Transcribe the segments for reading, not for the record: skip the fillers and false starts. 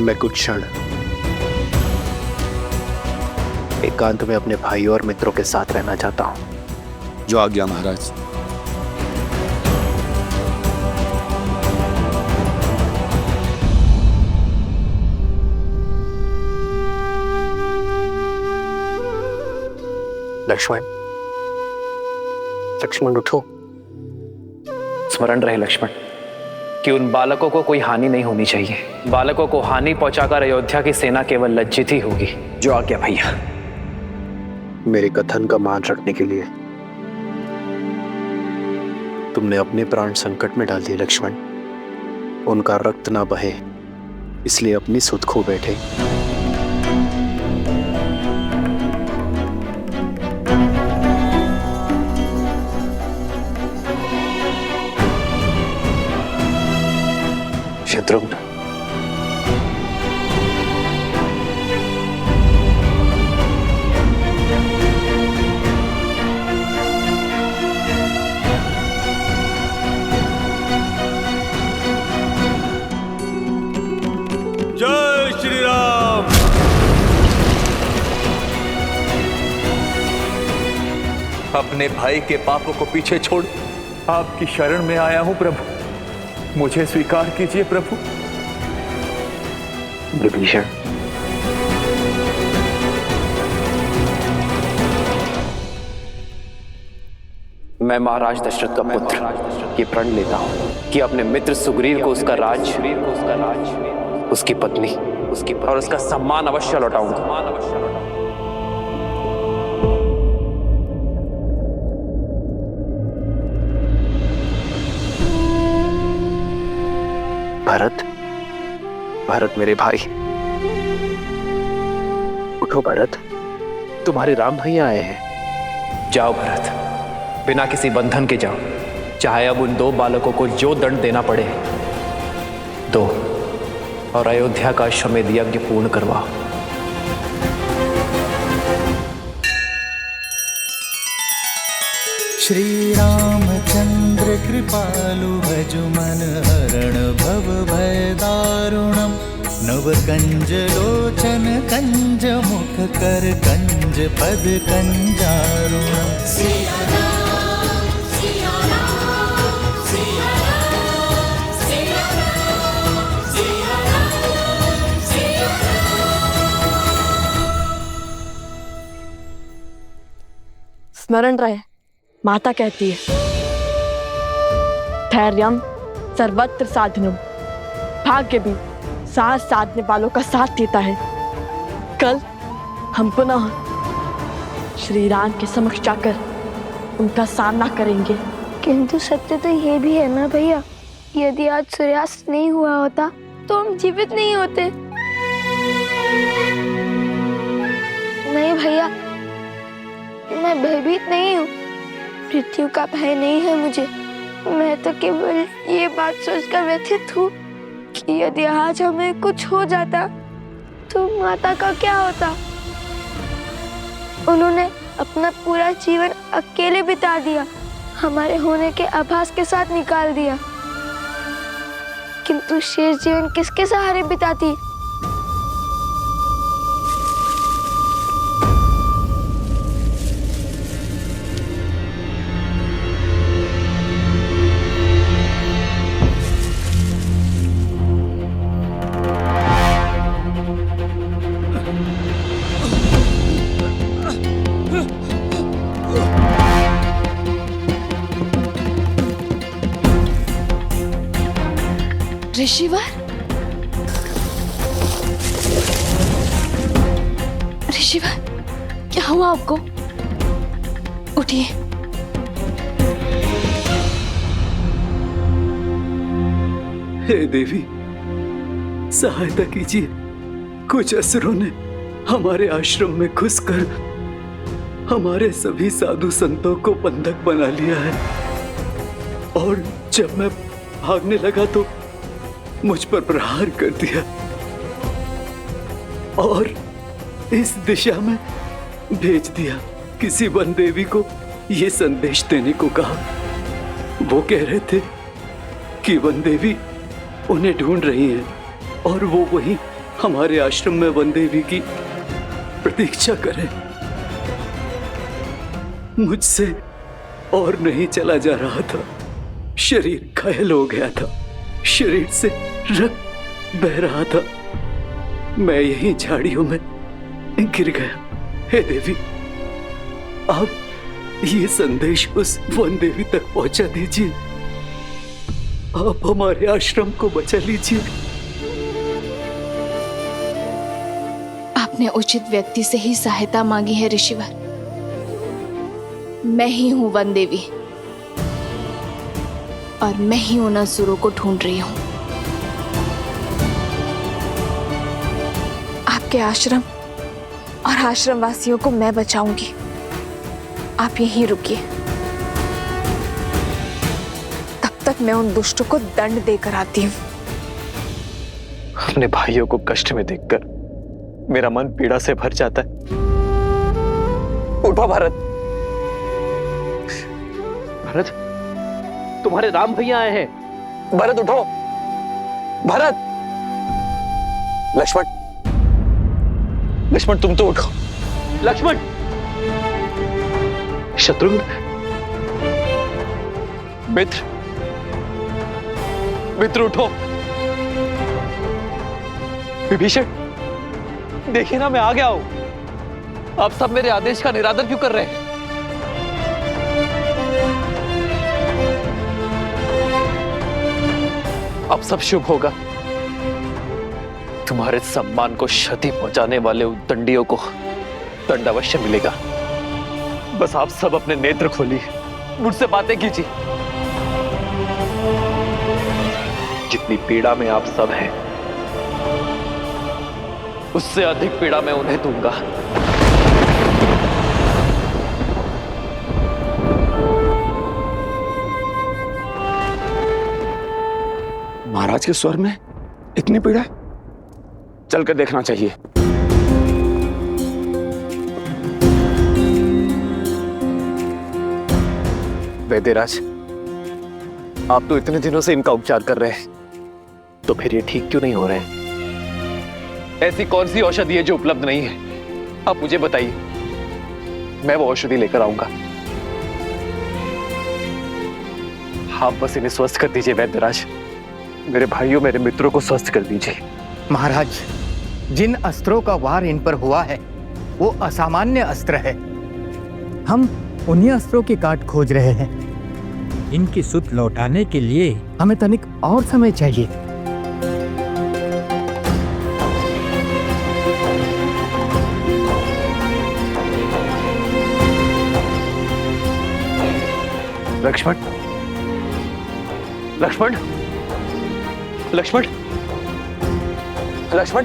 मैं कुछ क्षण एकांत में अपने भाइयों और मित्रों के साथ रहना चाहता हूं। जो आज्ञा महाराज। लक्ष्मण, लक्ष्मण उठो। स्मरण रहे लक्ष्मण कि उन बालकों को कोई हानि नहीं होनी चाहिए। बालकों को हानि पहुंचाकर अयोध्या की सेना केवल लज्जित ही होगी। जो आज्ञा भैया। मेरे कथन का मान रखने के लिए तुमने अपने प्राण संकट में डाल दिए लक्ष्मण। उनका रक्त ना बहे इसलिए अपनी सुध खो बैठे। शत्रुघ्न, जय श्री राम। अपने भाई के पापों को पीछे छोड़ आपकी शरण में आया हूं प्रभु, मुझे स्वीकार कीजिए प्रभु। विभीषण, मैं महाराज दशरथ का पुत्र ये प्रण लेता हूं कि अपने मित्र सुग्रीव को उसका राज, उसकी पत्नी, और उसका सम्मान अवश्य लौटाऊंगा। भरत, भरत मेरे भाई, उठो भरत, तुम्हारे राम भैया आए हैं। जाओ भरत, बिना किसी बंधन के जाओ। चाहे अब उन 2 बालकों को जो दंड देना पड़े दो, और अयोध्या का अश्वमेध यज्ञ पूर्ण करवाओ। श्री रामचंद्र कृपालु भजु मन हरण भव भय दारुणम। नव कंज लोचन कंज मुख कर कंज पद कंजारुणम। स्मरण रहे, माता कहती है धैर्यम सर्वत्र साधनम। भाग्य भी साथ साधने वालों का साथ देता है। कल हम पुनः श्री राम के समक्ष जाकर उनका सामना करेंगे। किंतु सत्य तो ये भी है ना भैया, यदि आज सूर्यास्त नहीं हुआ होता तो हम जीवित नहीं होते। नहीं भैया, मैं भयभीत नहीं हूँ, मृत्यु का भय नहीं है मुझे। मैं तो केवल ये बात सोचकर व्यथित हूँ कि यदि आज हमें कुछ हो जाता तो माता का क्या होता। उन्होंने अपना पूरा जीवन अकेले बिता दिया, हमारे होने के आभास के साथ निकाल दिया, किंतु शेष जीवन किसके सहारे बिताती। ऋषिवर, ऋषिवर, क्या हुआ आपको? उठिए। हे देवी, सहायता कीजिए। कुछ असुरों ने हमारे आश्रम में घुसकर हमारे सभी साधु संतों को बंधक बना लिया है, और जब मैं भागने लगा तो मुझ पर प्रहार कर दिया और इस दिशा में भेज दिया। किसी वन देवी को यह संदेश देने को कहा। वो कह रहे थे कि वन देवी उन्हें ढूंढ रही हैं और वो वहीं हमारे आश्रम में वन देवी की प्रतीक्षा करें। मुझसे और नहीं चला जा रहा था, शरीर घायल हो गया था, शरीर से रक्त बह रहा था, मैं यहीं झाड़ियों में गिर गया। हे देवी, आप ये संदेश उस वन देवी तक पहुंचा दीजिए, आप हमारे आश्रम को बचा लीजिए। आपने उचित व्यक्ति से ही सहायता मांगी है ऋषिवर। मैं ही हूं वन देवी और मैं ही उन असुरों को ढूंढ रही हूं। आपके आश्रम और आश्रम वासियों को मैं बचाऊंगी। आप यहीं रुकिए, तब तक मैं उन दुष्टों को दंड देकर आती हूं। अपने भाइयों को कष्ट में देखकर मेरा मन पीड़ा से भर जाता है। उठो भरत। भरत, तुम्हारे राम भैया आए हैं। भरत उठो। भरत। लक्ष्मण, लक्ष्मण तुम तो उठो। लक्ष्मण। शत्रुघ्न, मित्र, मित्र उठो। विभीषण, देखिए ना, मैं आ गया हूं। आप सब मेरे आदेश का निरादर क्यों कर रहे हैं? अब सब शुभ होगा। तुम्हारे सम्मान को क्षति पहुंचाने वाले उद्दंडियों को दंड अवश्य मिलेगा। बस आप सब अपने नेत्र खोलिए, मुझसे बातें कीजिए। जितनी पीड़ा में आप सब हैं, उससे अधिक पीड़ा मैं उन्हें दूंगा। महाराज के स्वर में इतनी पीड़ा, चलकर देखना चाहिए। वैद्यराज, आप तो इतने दिनों से इनका उपचार कर रहे हैं, तो फिर ये ठीक क्यों नहीं हो रहे हैं? ऐसी कौन सी औषधि है जो उपलब्ध नहीं है? आप मुझे बताइए, मैं वो औषधि लेकर आऊंगा। आप बस इन्हें स्वस्थ कर दीजिए वैद्यराज। मेरे भाइयों, मेरे मित्रों को स्वस्थ कर दीजिए। महाराज, जिन अस्त्रों का वार इन पर हुआ है वो असामान्य अस्त्र है। हम उन्हीं अस्त्रों की काट खोज रहे हैं। इनकी सुध लौटाने के लिए हमें तनिक और समय चाहिए। लक्ष्मण, लक्ष्मण, लक्ष्मण, लक्ष्मण।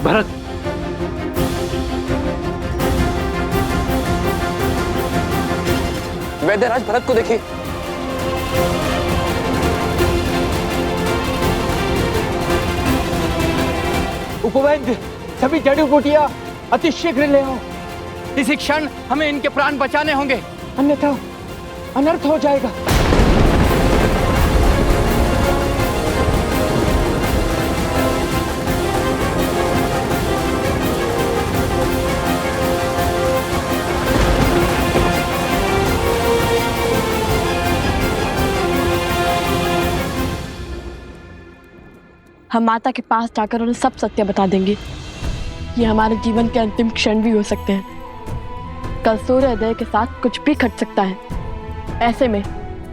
भरत, वैद्यराज, भरत को देखिए। उपवैद्य, सभी जड़ी बूटियां अति शीघ्र ले आओ। इसी क्षण हमें इनके प्राण बचाने होंगे, अन्यथा अनर्थ हो जाएगा। हम माता के पास जाकर उन्हें सब सत्य बता देंगे। ये हमारे जीवन के अंतिम क्षण भी हो सकते हैं। कल सूर्योदय के साथ कुछ भी घट सकता है। ऐसे में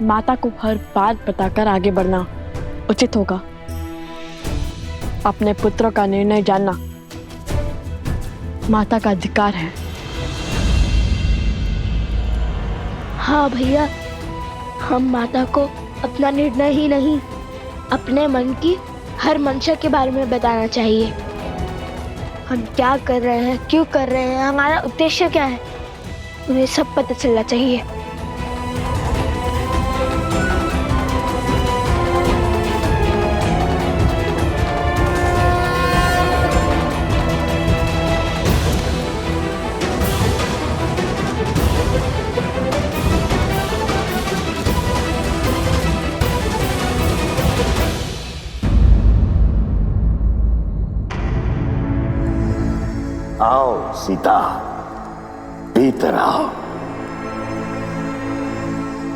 माता को हर बात बताकर आगे बढ़ना उचित होगा। अपने पुत्रों का निर्णय जानना माता का अधिकार है। हाँ भैया, हम माता को अपना निर्णय ही नहीं, अपने मन की हर मंशा के बारे में बताना चाहिए। हम क्या कर रहे हैं, क्यों कर रहे हैं, हमारा उद्देश्य क्या है, उन्हें सब पता चलना चाहिए। आओ सीता, भीतर आओ।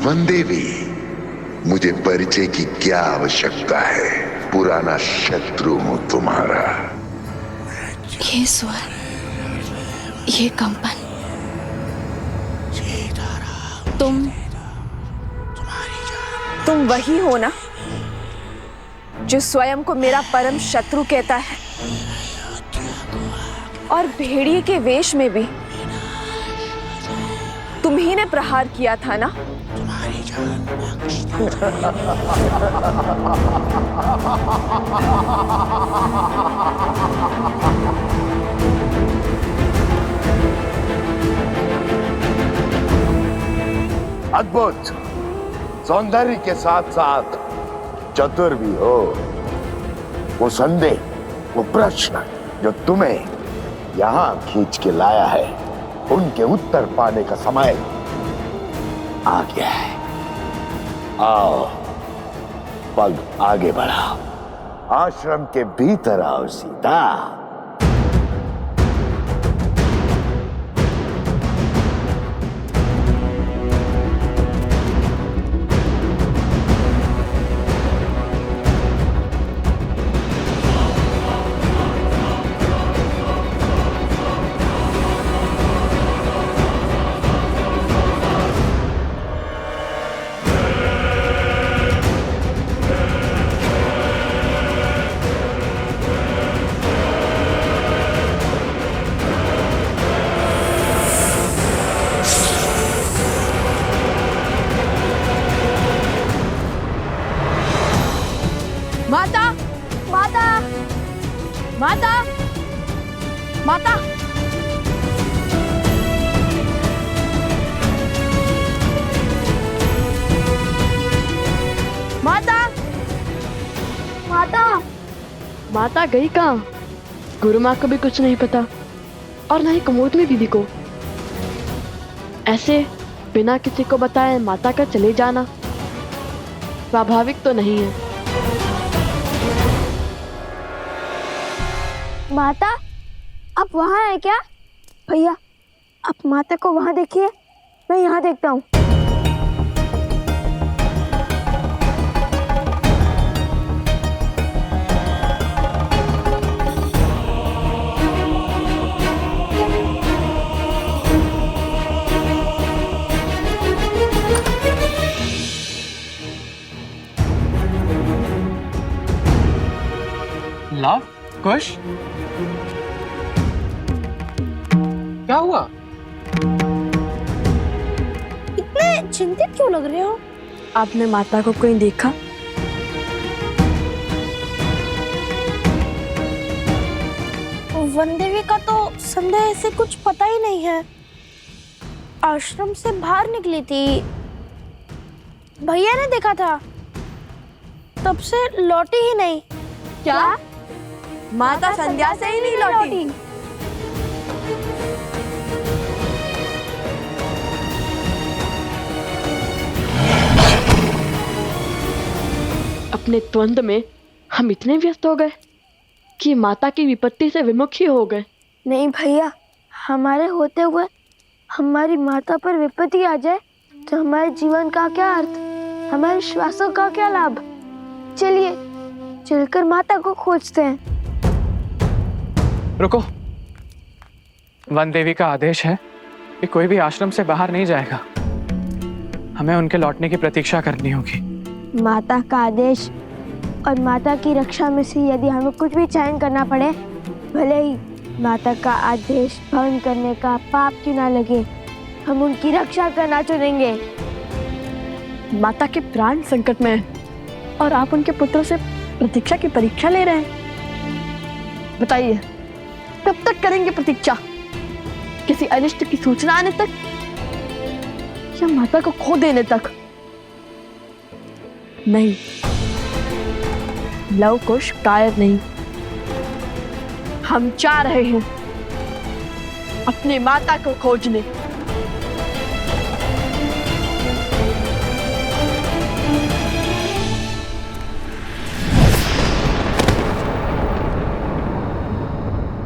वनदेवी, मुझे परिचय की क्या आवश्यकता है? पुराना शत्रु हूं तुम्हारा। ये स्वर, ये कंपन, तुम वही हो ना जो स्वयं को मेरा परम शत्रु कहता है, और भेड़िए के वेश में भी तुम ही ने प्रहार किया था ना? अद्भुत सौंदर्य के साथ साथ चतुर भी हो। वो संदेह, वो प्रश्न जो तुम्हें यहां खींच के लाया है, उनके उत्तर पाने का समय आ गया है। आओ, पग आगे बढ़ाओ, आश्रम के भीतर आओ सीता। माता, माता, माता, माता। माता, माता, माता गई कहाँ? गुरु माँ को भी कुछ नहीं पता, और न ही कुमोदनी दीदी को। ऐसे बिना किसी को बताए माता का चले जाना स्वाभाविक तो नहीं है। माता, आप वहाँ हैं क्या? भैया, आप माता को वहाँ देखिए, मैं यहाँ देखता हूँ। लव, कुश, क्या हुआ? इतने चिंतित क्यों लग रहे हो? आपने माता को कहीं देखा? वनदेवी का तो संदेह से कुछ पता ही नहीं है। आश्रम से बाहर निकली थी, भैया ने देखा था, तब से लौटी ही नहीं। क्या? माता संध्या से ही नहीं लौटी? अपने द्वंद में हम इतने व्यस्त हो गए कि माता की विपत्ति से विमुख ही हो गए। नहीं भैया, हमारे होते हुए हमारी माता पर विपत्ति आ जाए तो हमारे जीवन का क्या अर्थ, हमारे श्वासों का क्या लाभ? चलिए चलकर माता को खोजते हैं। रुको, वन देवी का आदेश है कि कोई भी आश्रम से बाहर नहीं जाएगा। हमें उनके लौटने की प्रतीक्षा करनी होगी। माता का आदेश और माता की रक्षा में से यदि हमें कुछ भी चयन करना पड़े, भले ही माता का आदेश भंग करने का पाप क्यों ना लगे, हम उनकी रक्षा करना चुनेंगे। माता के प्राण संकट में हैं और आप उनके पुत्र से प्रतीक्षा की परीक्षा ले रहे हैं। बताइए, कब तक करेंगे प्रतीक्षा? किसी अनिष्ट की सूचना आने तक या माता को खो देने तक? नहीं, लव कुश कायर नहीं। हम जा रहे हैं अपनी माता को खोजने।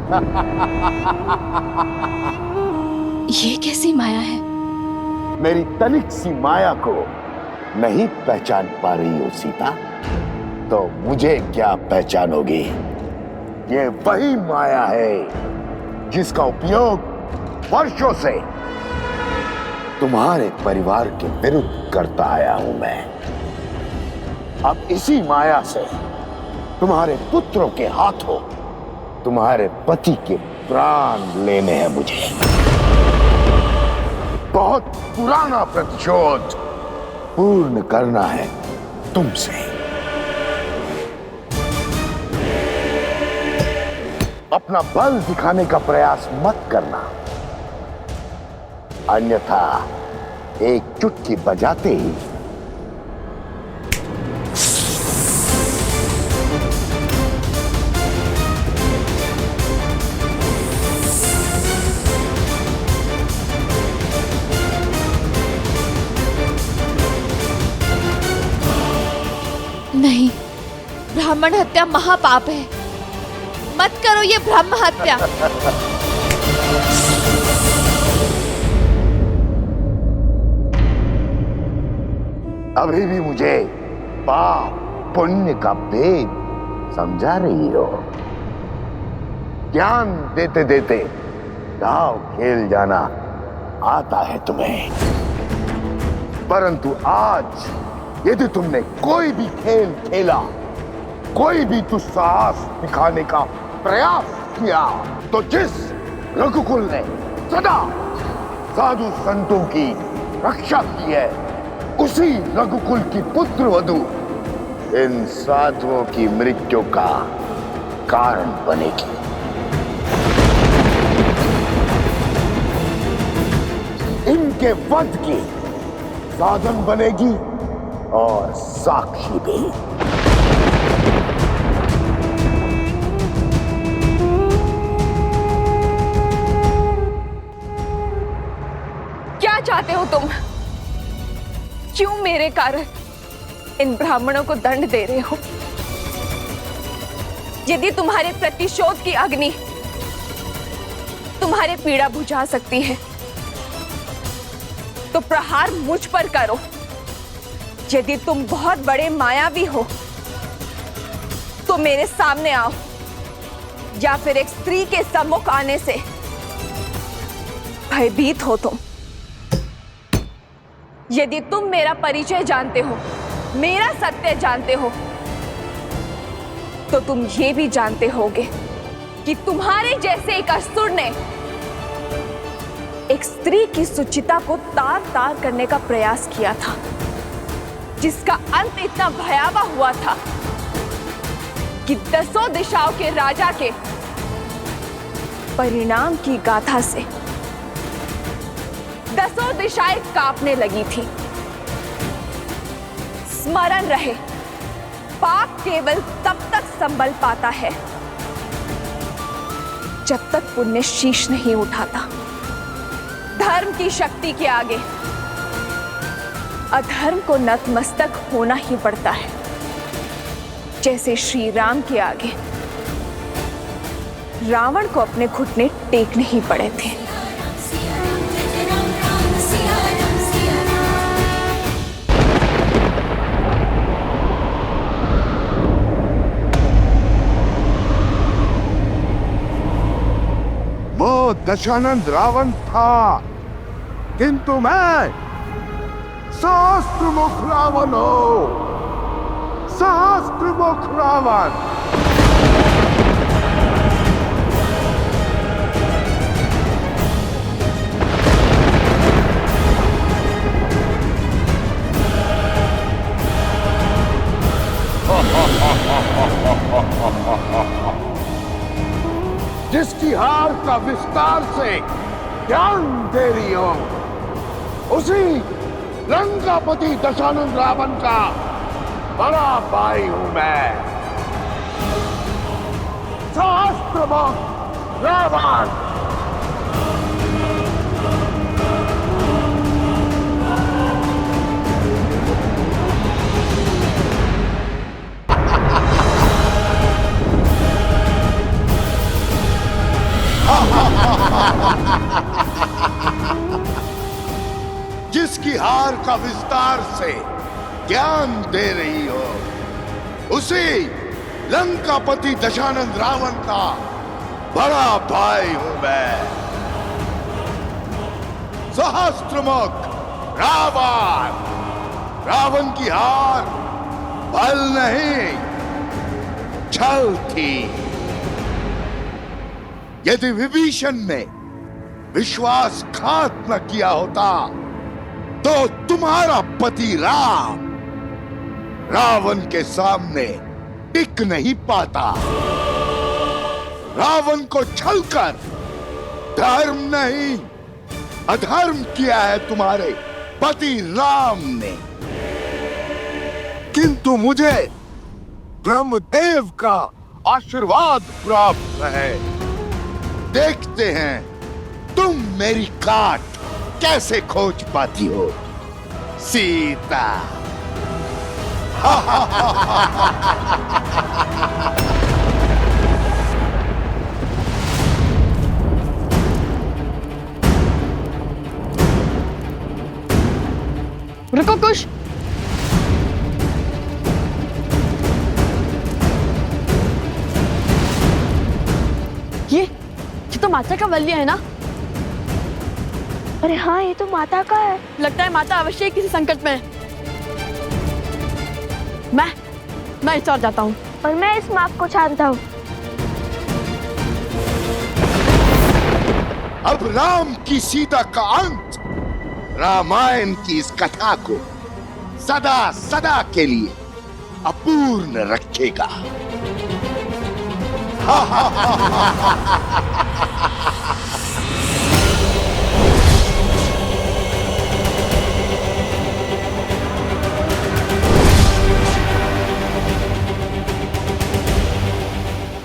ये कैसी माया है? मेरी तनिक सी माया को नहीं पहचान पा रही हो सीता, तो मुझे क्या पहचानोगी? ये वही माया है जिसका उपयोग वर्षों से तुम्हारे परिवार के विरुद्ध करता आया हूं मैं। अब इसी माया से तुम्हारे पुत्रों के हाथों तुम्हारे पति के प्राण लेने हैं मुझे। बहुत पुराना प्रतिशोध पूर्ण करना है तुमसे। अपना बल दिखाने का प्रयास मत करना, अन्यथा एक चुटकी बजाते ही नहीं, ब्राह्मण हत्या महापाप है। मत करो ये ब्रह्म हत्या। अभी भी मुझे पाप पुण्य का भेद समझा रही हो। ज्ञान देते देते दाव खेल जाना आता है तुम्हें, परंतु आज यदि तुमने कोई भी खेल खेला, कोई भी दुस्साहस दिखाने का प्रयास किया, तो जिस रघुकुल ने सदा साधु संतों की रक्षा की है, उसी रघुकुल की पुत्र वधू इन साधुओं की मृत्यु का कारण बनेगी। इनके वध की साधन बनेगी और साक्षी भी। क्या चाहते हो तुम? क्यों मेरे कारण इन ब्राह्मणों को दंड दे रहे हो? यदि तुम्हारे प्रतिशोध की अग्नि तुम्हारे पीड़ा बुझा सकती है, तो प्रहार मुझ पर करो। यदि तुम बहुत बड़े मायावी हो, तो मेरे सामने आओ, या फिर एक स्त्री के सम्मुख आने से भयभीत हो तुम। यदि तुम मेरा परिचय जानते हो, मेरा सत्य जानते हो, तो तुम ये भी जानते होगे कि तुम्हारे जैसे एक असुर ने एक स्त्री की सुचिता को तार तार करने का प्रयास किया था, जिसका अंत इतना भयावह हुआ था कि 10 दिशाओं के राजा के परिणाम की गाथा से 10 दिशाएं कांपने लगी थी। स्मरण रहे, पाप केवल तब तक संभल पाता है जब तक पुण्य शीश नहीं उठाता। धर्म की शक्ति के आगे अधर्म को नतमस्तक होना ही पड़ता है, जैसे श्री राम के आगे रावण को अपने घुटने टेकने ही पड़े थे। वो दशानंद रावण था, किंतु मैं सहस्त्रमुख रावण हूं। सहस्त्रमुख रावण। जिसकी हार का विस्तार से ज्ञान दे रही हो, उसी लंकापति दशानंद रावण का बड़ा भाई हूं मैं। सहस्त्रमुख रावण। जिसकी हार का विस्तार से ज्ञान दे रही हो, उसी लंकापति दशानंद रावण का बड़ा भाई हूं मैं। सहस्त्रमुख रावण, रावण की हार बल नहीं छल थी। यदि विभीषण ने विश्वासघात न किया होता तो तुम्हारा पति राम रावण के सामने टिक नहीं पाता। रावण को छलकर धर्म नहीं अधर्म किया है तुम्हारे पति राम ने, किंतु मुझे ब्रह्मदेव का आशीर्वाद प्राप्त है। देखते हैं तुम मेरी काट कैसे खोज पाती हो सीता। रुको कुश। ये तो माता का वल्य है ना? अरे हाँ, ये तो माता का है। लगता है माता अवश्य ही किसी संकट में है। मैं इस ओर जाता हूँ। और मैं इस माप को छानता हूँ। अब राम की सीता का अंत रामायण की इस कथा को सदा सदा के लिए अपूर्ण रखेगा।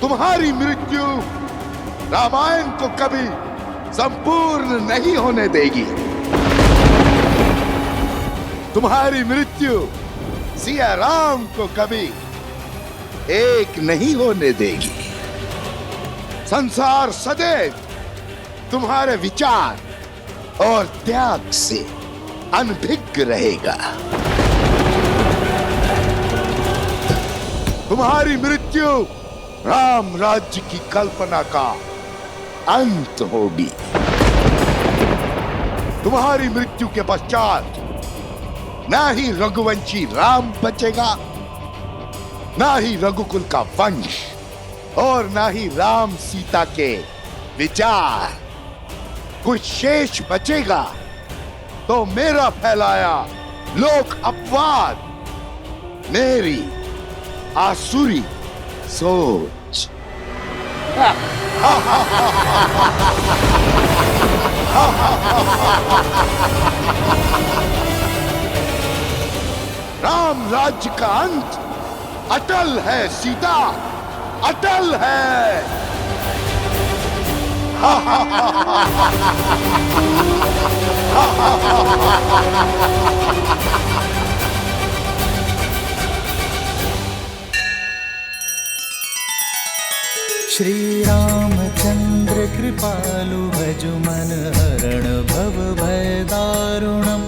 तुम्हारी मृत्यु रामायण को कभी संपूर्ण नहीं होने देगी। तुम्हारी मृत्यु सिया राम को कभी एक नहीं होने देगी। संसार सदैव तुम्हारे विचार और त्याग से अनभिज्ञ रहेगा। तुम्हारी मृत्यु राम राज्य की कल्पना का अंत होगी। तुम्हारी मृत्यु के पश्चात ना ही रघुवंशी राम बचेगा, ना ही रघुकुल का वंश, और ना ही राम सीता के विचार। कुछ शेष बचेगा तो मेरा फैलाया लोक अपवाद, मेरी आसुरी सोच। राम राज्य का अंत अटल है सीता, अटल है। श्री रामचंद्र कृपालु भजु मन हरण भव भय दारुणम।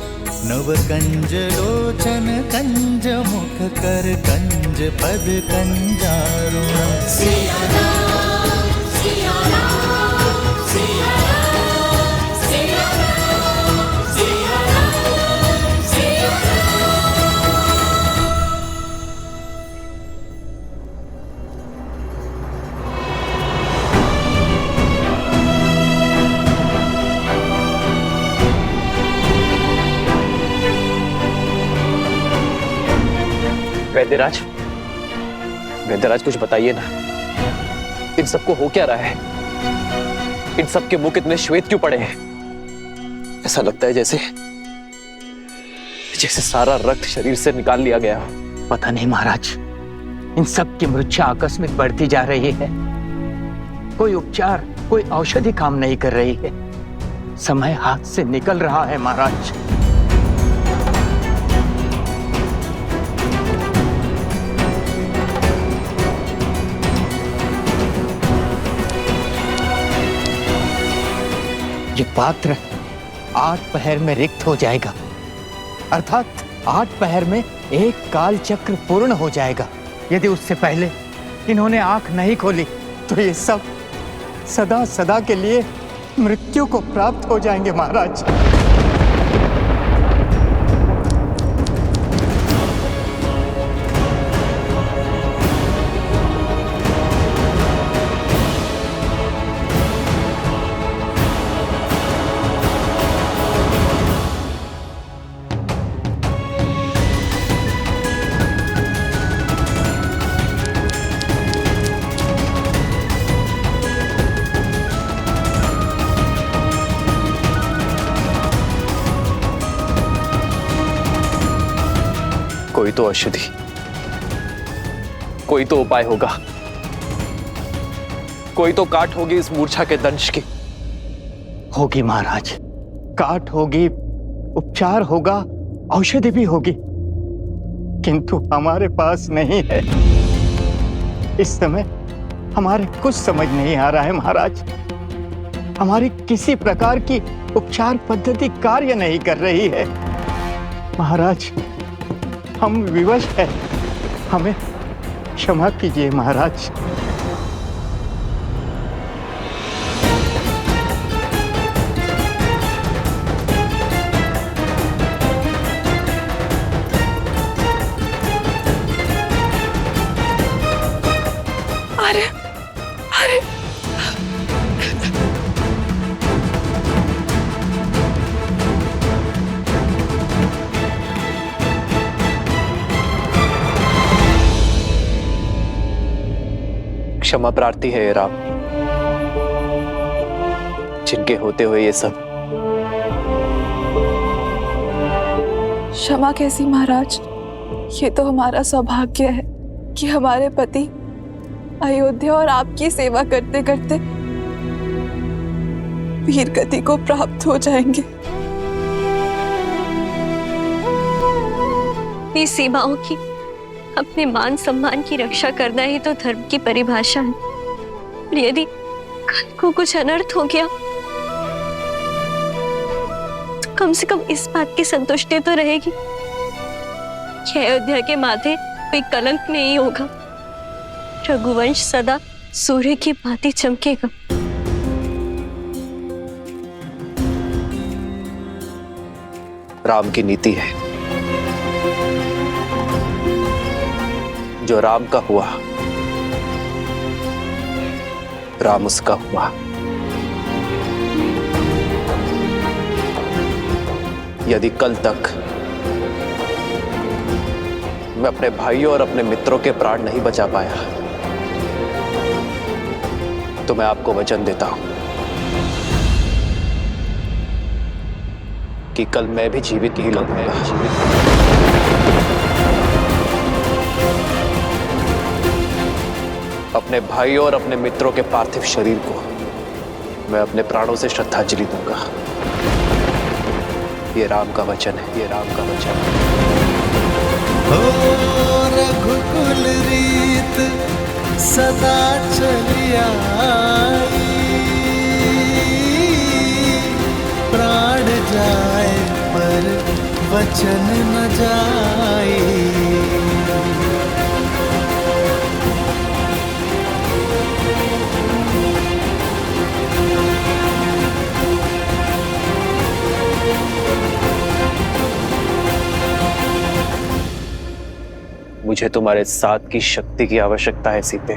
नव कंज लोचन कंज मुख कर कंज पद कंजारुणम। सिया राम, सिया राम, सिया राम, सिया राम, सिया राम, सिया वैद्यराज, वैद्यराज कुछ बताइए ना, इन सबको हो क्या रहा है? इन सब के मुंह कितने श्वेत क्यों पड़े हैं? ऐसा लगता है जैसे सारा रक्त शरीर से निकाल लिया गया हो। पता नहीं महाराज, इन सब की मूर्छा आकस्मिक बढ़ती जा रही है। कोई उपचार, कोई औषधि काम नहीं कर रही है। समय हाथ से निकल रहा है महाराज। ये पात्र 8 पहर में रिक्त हो जाएगा, अर्थात 8 पहर में एक काल चक्र पूर्ण हो जाएगा। यदि उससे पहले इन्होंने आंख नहीं खोली तो ये सब सदा सदा के लिए मृत्यु को प्राप्त हो जाएंगे महाराज। कोई तो औषधि, कोई तो उपाय होगा, कोई तो काट होगी इस मूर्छा के दंश की। होगी महाराज, काट होगी, उपचार होगा, औषधि भी होगी, किंतु हमारे पास नहीं है। इस समय हमारे कुछ समझ नहीं आ रहा है महाराज। हमारी किसी प्रकार की उपचार पद्धति कार्य नहीं कर रही है महाराज। हम विवश हैं, हमें क्षमा कीजिए महाराज। अरे अरे क्षमा प्रार्थी है ये राम, जिनके होते हुए ये सब। क्षमा कैसी महाराज, ये तो हमारा सौभाग्य है कि हमारे पति अयोध्या और आपकी सेवा करते करते वीर गति को प्राप्त हो जाएंगे। अपनी सीमाओं की, अपने मान सम्मान की रक्षा करना ही तो धर्म की परिभाषा है। और यदि कल को कुछ अनर्थ हो गया तो कम से कम इस बात की संतुष्टि तो रहेगी कि अयोध्या के माथे कोई कलंक नहीं होगा। रघुवंश सदा सूर्य की भांति चमकेगा। राम की नीति है, जो राम का हुआ राम उसका हुआ। यदि कल तक मैं अपने भाइयों और अपने मित्रों के प्राण नहीं बचा पाया तो मैं आपको वचन देता हूं कि कल मैं भी जीवित ही लौटूंगा। अपने भाइयों और अपने मित्रों के पार्थिव शरीर को मैं अपने प्राणों से श्रद्धांजलि दूंगा। ये राम का वचन है, ये राम का वचन है। रघुकुल रीत सदा चली आई, प्राण जाए पर वचन न जाए। मुझे तुम्हारे साथ की शक्ति की आवश्यकता है सीते।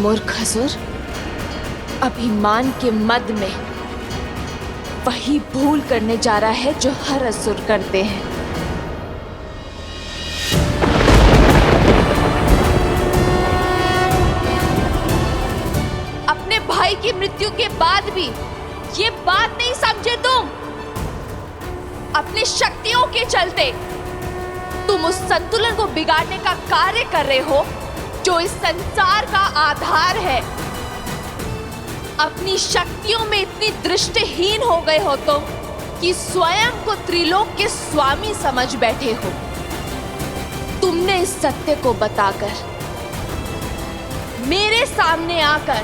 मूर्ख असुर, अभिमान के मद में वही भूल करने जा रहा है जो हर असुर करते हैं। अपने भाई की मृत्यु के बाद भी ये बात नहीं समझे तुम अपनी शक्तियों के चलते तुम उस संतुलन को बिगाड़ने का कार्य कर रहे हो जो इस संसार का आधार है। अपनी शक्तियों में इतनी दृष्टिहीन हो गए हो तुम कि स्वयं को त्रिलोक के स्वामी समझ बैठे हो। तुमने इस सत्य को बताकर मेरे सामने आकर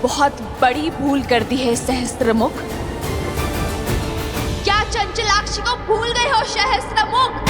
बहुत बड़ी भूल कर दी है सहस्त्रमुख। क्या चंचलाक्षी को भूल गए हो सहस्त्रमुख?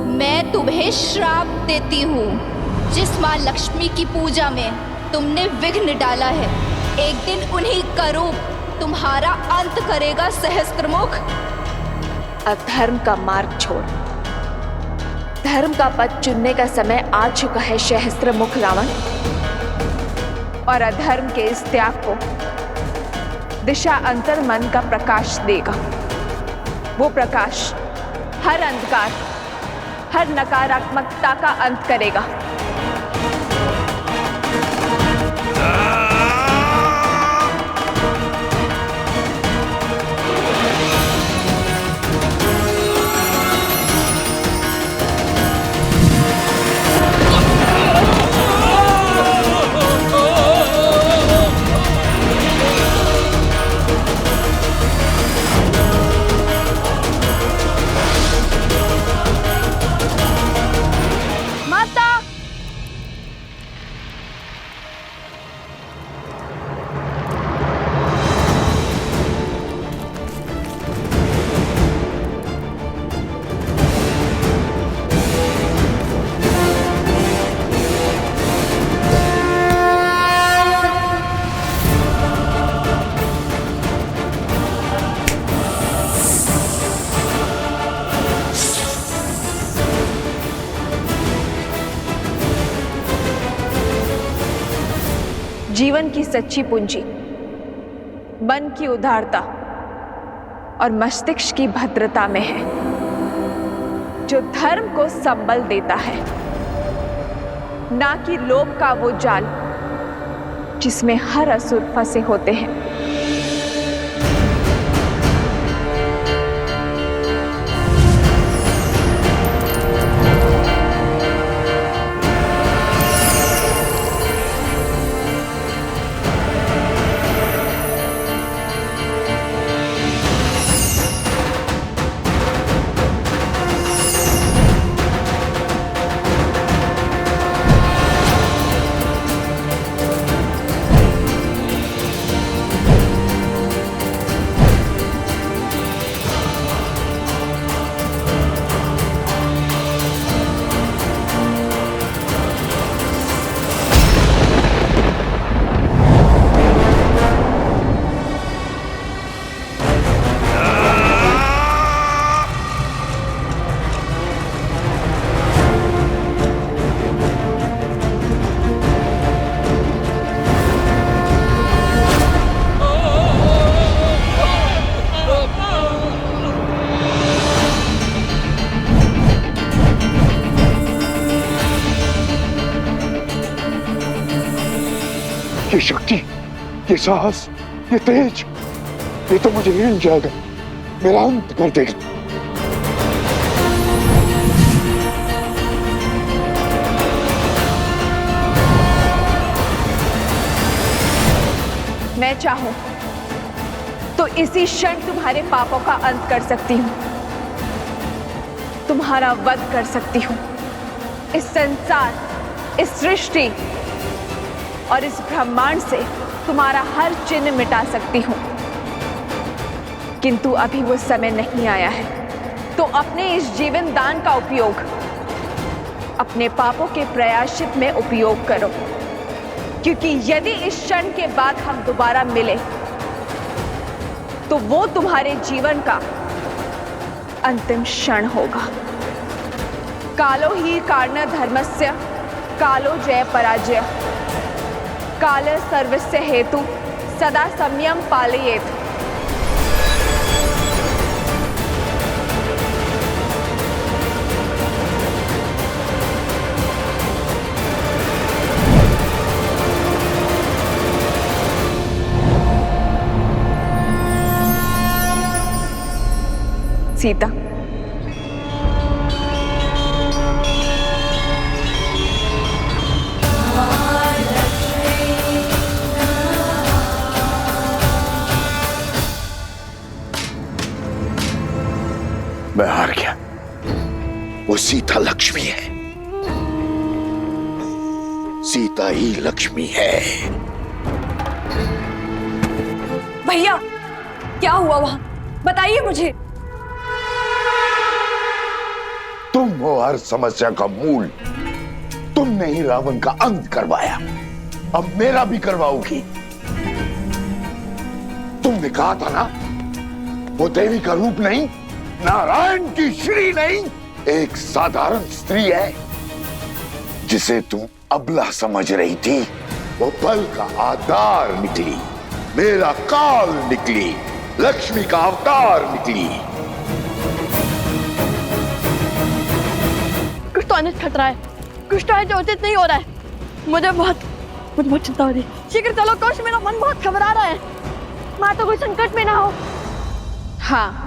मैं तुम्हें श्राप देती हूँ। जिस माँ लक्ष्मी की पूजा में तुमने विघ्न डाला है, एक दिन उन्हीं का रूप तुम्हारा अंत करेगा सहस्त्रमुख। अधर्म का मार्ग छोड़ धर्म का पथ चुनने का समय आ चुका है सहस्त्रमुख रावण। और अधर्म के इस त्याग को दिशा अंतर मन का प्रकाश देगा। वो प्रकाश हर अंधकार, हर नकारात्मकता का अंत करेगा। जीवन की सच्ची पूंजी मन की उदारता और मस्तिष्क की भद्रता में है, जो धर्म को संबल देता है, ना कि लोभ का वो जाल जिसमें हर असुर फंसे होते हैं। ये शक्ति, ये साहस, ये तेज, ये तो मुझे हिल जाएगा, मेरा अंत कर देगा। मैं चाहूं तो इसी क्षण तुम्हारे पापों का अंत कर सकती हूं, तुम्हारा वध कर सकती हूं। इस संसार, इस सृष्टि और इस ब्रह्मांड से तुम्हारा हर चिन्ह मिटा सकती हूं, किंतु अभी वो समय नहीं आया है। तो अपने इस जीवन दान का उपयोग अपने पापों के प्रायश्चित में उपयोग करो, क्योंकि यदि इस क्षण के बाद हम दोबारा मिले तो वो तुम्हारे जीवन का अंतिम क्षण होगा। कालो ही कारण धर्मस्य कालो जय पराजय, काल सर्वस्य हेतु सदा संयम पालयेत्। सीता, मैं हार गया। वो सीता लक्ष्मी है, सीता ही लक्ष्मी है। भैया क्या हुआ वहां, बताइए मुझे। तुम हो हर समस्या का मूल, तुमने ही रावण का अंत करवाया, अब मेरा भी करवाओगी। तुमने कहा था ना, वो देवी का रूप नहीं, नारायण की श्री नहीं, एक साधारण स्त्री है जिसे तुम अबला समझ रही थी। वो बल का आधार निकली, मेरा काल निकली, लक्ष्मी का अवतार निकली। कुछ तो अनिष्ट खतरा है, कुछ तो है जो उचित नहीं हो रहा है। मुझे बहुत चिंता हो रही है। शीघ्र चलो कोश, मेरा मन बहुत घबरा रहा है। माँ तो कोई संकट में ना हो। हाँ,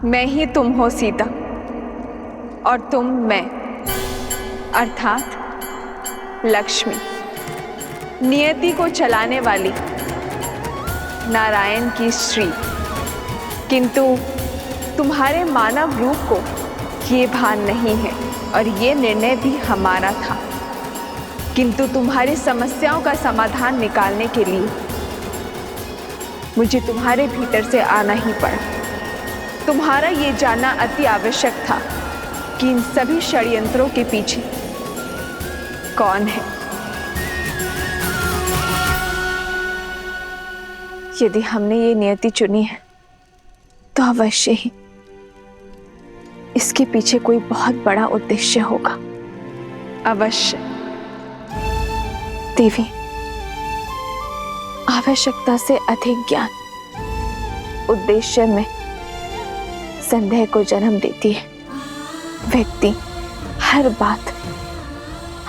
मैं ही तुम हो सीता, और तुम मैं, अर्थात लक्ष्मी, नियति को चलाने वाली नारायण की श्री। किंतु तुम्हारे मानव रूप को ये भान नहीं है, और ये निर्णय भी हमारा था। किंतु तुम्हारी समस्याओं का समाधान निकालने के लिए मुझे तुम्हारे भीतर से आना ही पड़ा। तुम्हारा ये जानना अति आवश्यक था कि इन सभी षड्यंत्रों के पीछे कौन है। यदि हमने ये नियति चुनी है तो अवश्य ही इसके पीछे कोई बहुत बड़ा उद्देश्य होगा। अवश्य। देवी, आवश्यकता से अधिक ज्ञान उद्देश्य में संदेह को जन्म देती है। व्यक्ति हर बात,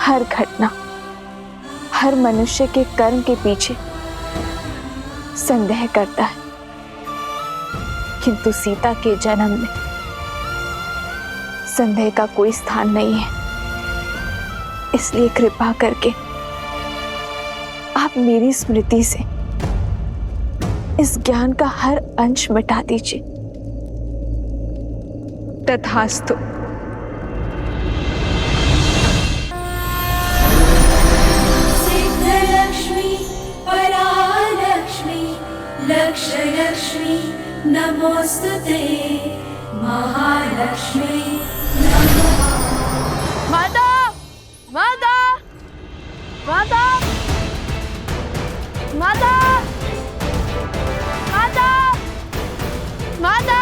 हर घटना, हर मनुष्य के कर्म के पीछे संदेह करता है, किंतु सीता के जन्म में संदेह का कोई स्थान नहीं है। इसलिए कृपा करके आप मेरी स्मृति से इस ज्ञान का हर अंश मिटा दीजिए। तथास्तु। सिद्धलक्ष्मी परालक्ष्मी लक्ष्मी नमोस्तुते महालक्ष्मी नमः। माता, माता, माता, माता, माता, माता,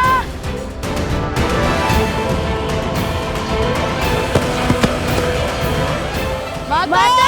माता,